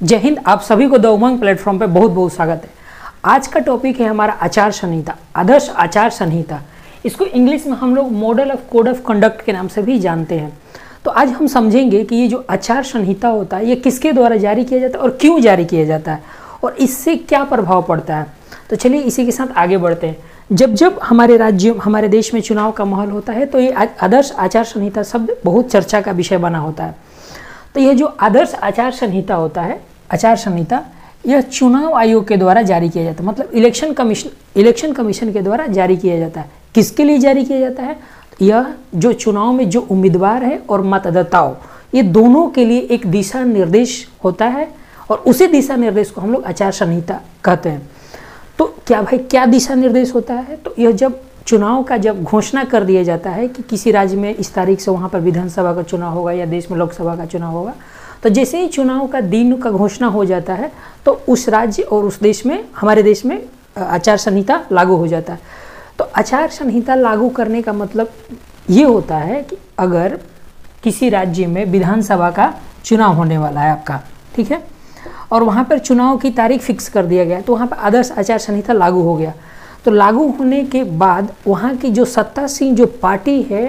जय हिंद। आप सभी को द उमंग प्लेटफॉर्म पे बहुत बहुत स्वागत है। आज का टॉपिक है हमारा आचार संहिता, आदर्श आचार संहिता। इसको इंग्लिश में हम लोग model of code of conduct के नाम से भी जानते हैं। तो आज हम समझेंगे कि ये जो आचार संहिता होता है ये किसके द्वारा जारी किया जाता है और क्यों जारी किया जाता है और इससे क्या प्रभाव पड़ता है। तो चलिए इसी के साथ आगे बढ़ते हैं। जब जब हमारे राज्य हमारे देश में चुनाव का माहौल होता है तो ये आदर्श आचार संहिता शब्द बहुत चर्चा का विषय बना होता है। तो यह जो आदर्श आचार संहिता होता है, आचार संहिता, यह चुनाव आयोग के द्वारा जारी किया जाता है, मतलब इलेक्शन कमीशन के द्वारा जारी किया जाता है। किसके लिए जारी किया जाता है? यह जो चुनाव में जो उम्मीदवार है और मतदाताओं, ये दोनों के लिए एक दिशा निर्देश होता है और उसी दिशा निर्देश को हम लोग आचार संहिता कहते हैं। तो क्या भाई क्या दिशा निर्देश होता है? तो यह जब चुनाव का जब घोषणा कर दिया जाता है कि किसी राज्य में इस तारीख से वहाँ पर विधानसभा का चुनाव होगा या देश में लोकसभा का चुनाव होगा, तो जैसे ही चुनाव का दिन का घोषणा हो जाता है तो उस राज्य और उस देश में, हमारे देश में आचार संहिता लागू हो जाता है। तो आचार संहिता लागू करने का मतलब ये होता है कि अगर किसी राज्य में विधानसभा का चुनाव होने वाला है आपका, ठीक है, और वहाँ पर चुनाव की तारीख फिक्स कर दिया गया तो वहाँ पर आदर्श आचार संहिता लागू हो गया। तो लागू होने के बाद वहाँ की जो सत्तासीन जो पार्टी है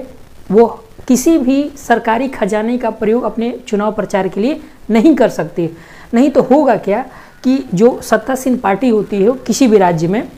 वो किसी भी सरकारी खजाने का प्रयोग अपने चुनाव प्रचार के लिए नहीं कर सकती। नहीं तो होगा क्या कि जो सत्तासीन पार्टी होती है किसी भी राज्य में,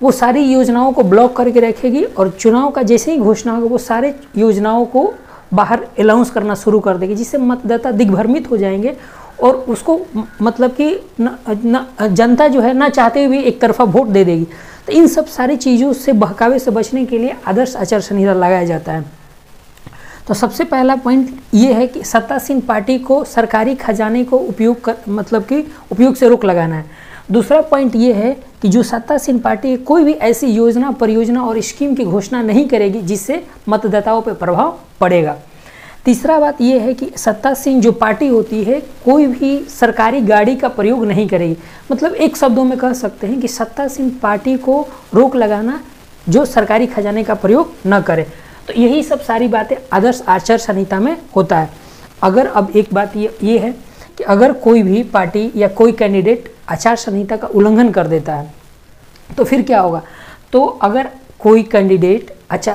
वो सारी योजनाओं को ब्लॉक करके रखेगी और चुनाव का जैसे ही घोषणा होगा वो सारे योजनाओं को बाहर अनाउंस करना शुरू कर देगी, जिससे मतदाता दिग्भ्रमित हो जाएंगे और उसको मतलब कि जनता जो है ना चाहते हुए एक तरफा वोट दे देगी। तो इन सब सारी चीज़ों से बहकावे से बचने के लिए आदर्श आचार संहिता लगाया जाता है। तो सबसे पहला पॉइंट ये है कि सत्तासीन पार्टी को सरकारी खजाने को उपयोग से रोक लगाना है। दूसरा पॉइंट ये है कि जो सत्तासीन पार्टी कोई भी ऐसी योजना, परियोजना और स्कीम की घोषणा नहीं करेगी जिससे मतदाताओं पर प्रभाव पड़ेगा। तीसरा बात यह है कि सत्तासीन जो पार्टी होती है कोई भी सरकारी गाड़ी का प्रयोग नहीं करेगी। मतलब एक शब्दों में कह सकते हैं कि सत्तासीन पार्टी को रोक लगाना जो सरकारी खजाने का प्रयोग न करे। तो यही सब सारी बातें आदर्श आचार संहिता में होता है। अगर अब एक बात ये है कि अगर कोई भी पार्टी या कोई कैंडिडेट आचार संहिता का उल्लंघन कर देता है तो फिर क्या होगा? तो अगर कोई कैंडिडेट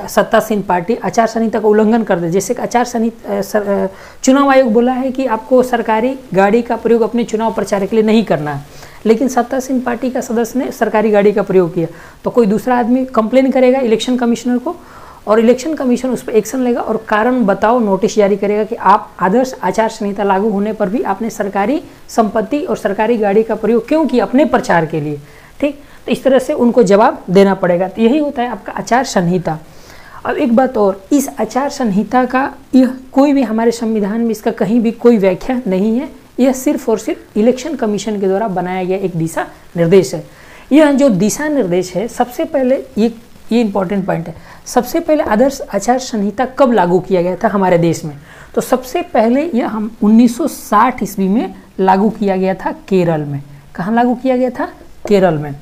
सत्तासीन पार्टी आचार संहिता का उल्लंघन कर दे, जैसे कि आचार संहिता चुनाव आयोग बोला है कि आपको सरकारी गाड़ी का प्रयोग अपने चुनाव प्रचार के लिए नहीं करना है, लेकिन सत्तासीन पार्टी का सदस्य ने सरकारी गाड़ी का प्रयोग किया तो कोई दूसरा आदमी कंप्लेन करेगा इलेक्शन कमिश्नर को और इलेक्शन कमीशन उस पर एक्शन लेगा और कारण बताओ नोटिस जारी करेगा कि आप आदर्श आचार संहिता लागू होने पर भी आपने सरकारी संपत्ति और सरकारी गाड़ी का प्रयोग क्यों किया अपने प्रचार के लिए, ठीक। तो इस तरह से उनको जवाब देना पड़ेगा। तो यही होता है आपका आचार संहिता। अब एक बात और, इस आचार संहिता का यह कोई भी हमारे संविधान में इसका कहीं भी कोई व्याख्या नहीं है। यह सिर्फ और सिर्फ इलेक्शन कमीशन के द्वारा बनाया गया एक दिशा निर्देश है। यह जो दिशा निर्देश है, सबसे पहले ये इंपॉर्टेंट पॉइंट है, सबसे पहले आदर्श आचार संहिता कब लागू किया गया था हमारे देश में? तो सबसे पहले यह हम 1960 ईस्वी में लागू किया गया था केरल में। कहाँ लागू किया गया था? केरल में,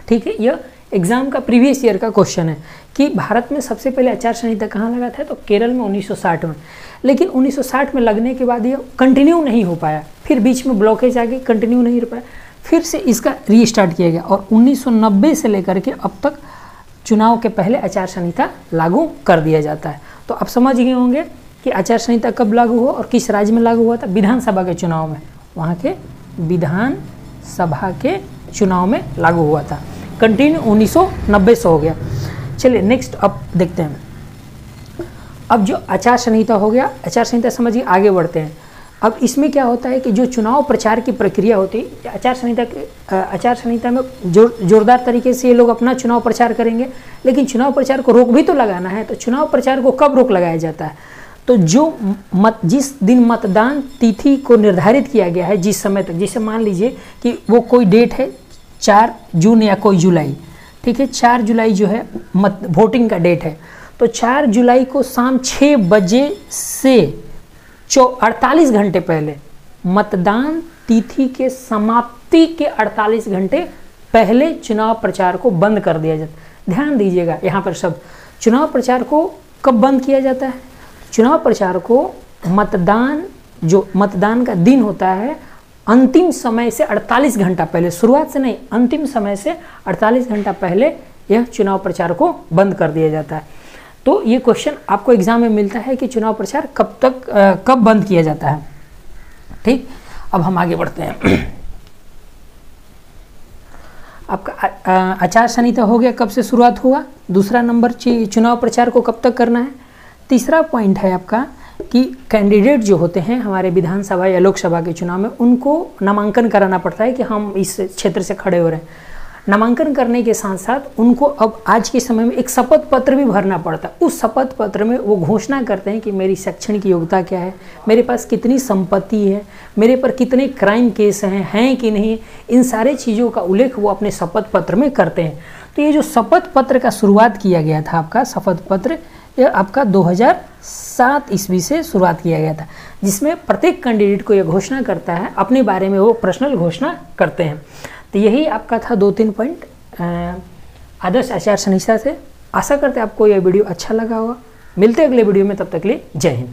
ठीक है। यह एग्जाम का प्रीवियस ईयर का क्वेश्चन है कि भारत में सबसे पहले आचार संहिता कहाँ लगा था? तो केरल में 1960 में। लेकिन 1960 में लगने के बाद यह कंटिन्यू नहीं हो पाया, फिर बीच में ब्लॉकेज आ गई, कंटिन्यू नहीं हो पाया, फिर से इसका रीस्टार्ट किया गया और 1990 से लेकर के अब तक चुनाव के पहले आचार संहिता लागू कर दिया जाता है। तो आप समझ गए होंगे कि आचार संहिता कब लागू हुआ और किस राज्य में लागू हुआ था? विधानसभा के चुनाव में, वहाँ के विधानसभा के चुनाव में लागू हुआ था। कंटिन्यू 1990 से हो गया। चलिए नेक्स्ट अब देखते हैं। अब जो आचार संहिता हो गया, आचार संहिता समझिए, आगे बढ़ते हैं। अब इसमें क्या होता है कि जो चुनाव प्रचार की प्रक्रिया होती है, आचार संहिता में जोरदार तरीके से ये लोग अपना चुनाव प्रचार करेंगे, लेकिन चुनाव प्रचार को रोक भी तो लगाना है। तो चुनाव प्रचार को कब रोक लगाया जाता है? तो जिस दिन मतदान तिथि को निर्धारित किया गया है, जिस समय तक, जैसे मान लीजिए कि वो कोई डेट है 4 जून या कोई जुलाई, ठीक है, 4 जुलाई जो है वोटिंग का डेट है, तो 4 जुलाई को शाम 6 बजे से 48 घंटे पहले, मतदान तिथि के समाप्ति के 48 घंटे पहले चुनाव प्रचार को बंद कर दिया जाता है। ध्यान दीजिएगा यहाँ पर शब्द, चुनाव प्रचार को कब बंद किया जाता है? चुनाव प्रचार को मतदान जो मतदान का दिन होता है अंतिम समय से 48 घंटा पहले, शुरुआत से नहीं, अंतिम समय से 48 घंटा पहले यह चुनाव प्रचार को बंद कर दिया जाता है। तो ये क्वेश्चन आपको एग्जाम में मिलता है कि चुनाव प्रचार कब बंद किया जाता है। ठीक, अब हम आगे बढ़ते हैं। आपका आचार संहिता हो गया, कब से शुरुआत हुआ। दूसरा नंबर चुनाव प्रचार को कब तक करना है। तीसरा पॉइंट है आपका कि कैंडिडेट जो होते हैं हमारे विधानसभा या लोकसभा के चुनाव में, उनको नामांकन कराना पड़ता है कि हम इस क्षेत्र से खड़े हो रहे हैं। नामांकन करने के साथ साथ उनको अब आज के समय में एक शपथ पत्र भी भरना पड़ता है। उस शपथ पत्र में वो घोषणा करते हैं कि मेरी शैक्षणिक योग्यता क्या है, मेरे पास कितनी संपत्ति है, मेरे पर कितने क्राइम केस हैं कि नहीं, इन सारे चीज़ों का उल्लेख वो अपने शपथ पत्र में करते हैं। तो ये जो शपथ पत्र का शुरुआत किया गया था, आपका शपथ पत्र, यह आपका 2007 ईस्वी से शुरुआत किया गया था, जिसमें प्रत्येक कैंडिडेट को यह घोषणा करता है, अपने बारे में वो पर्सनल घोषणा करते हैं। तो यही आपका था 2-3 पॉइंट आदर्श आचार संहिता से। आशा करते हैं आपको यह वीडियो अच्छा लगा होगा। मिलते हैं अगले वीडियो में, तब तक के लिए जय हिंद।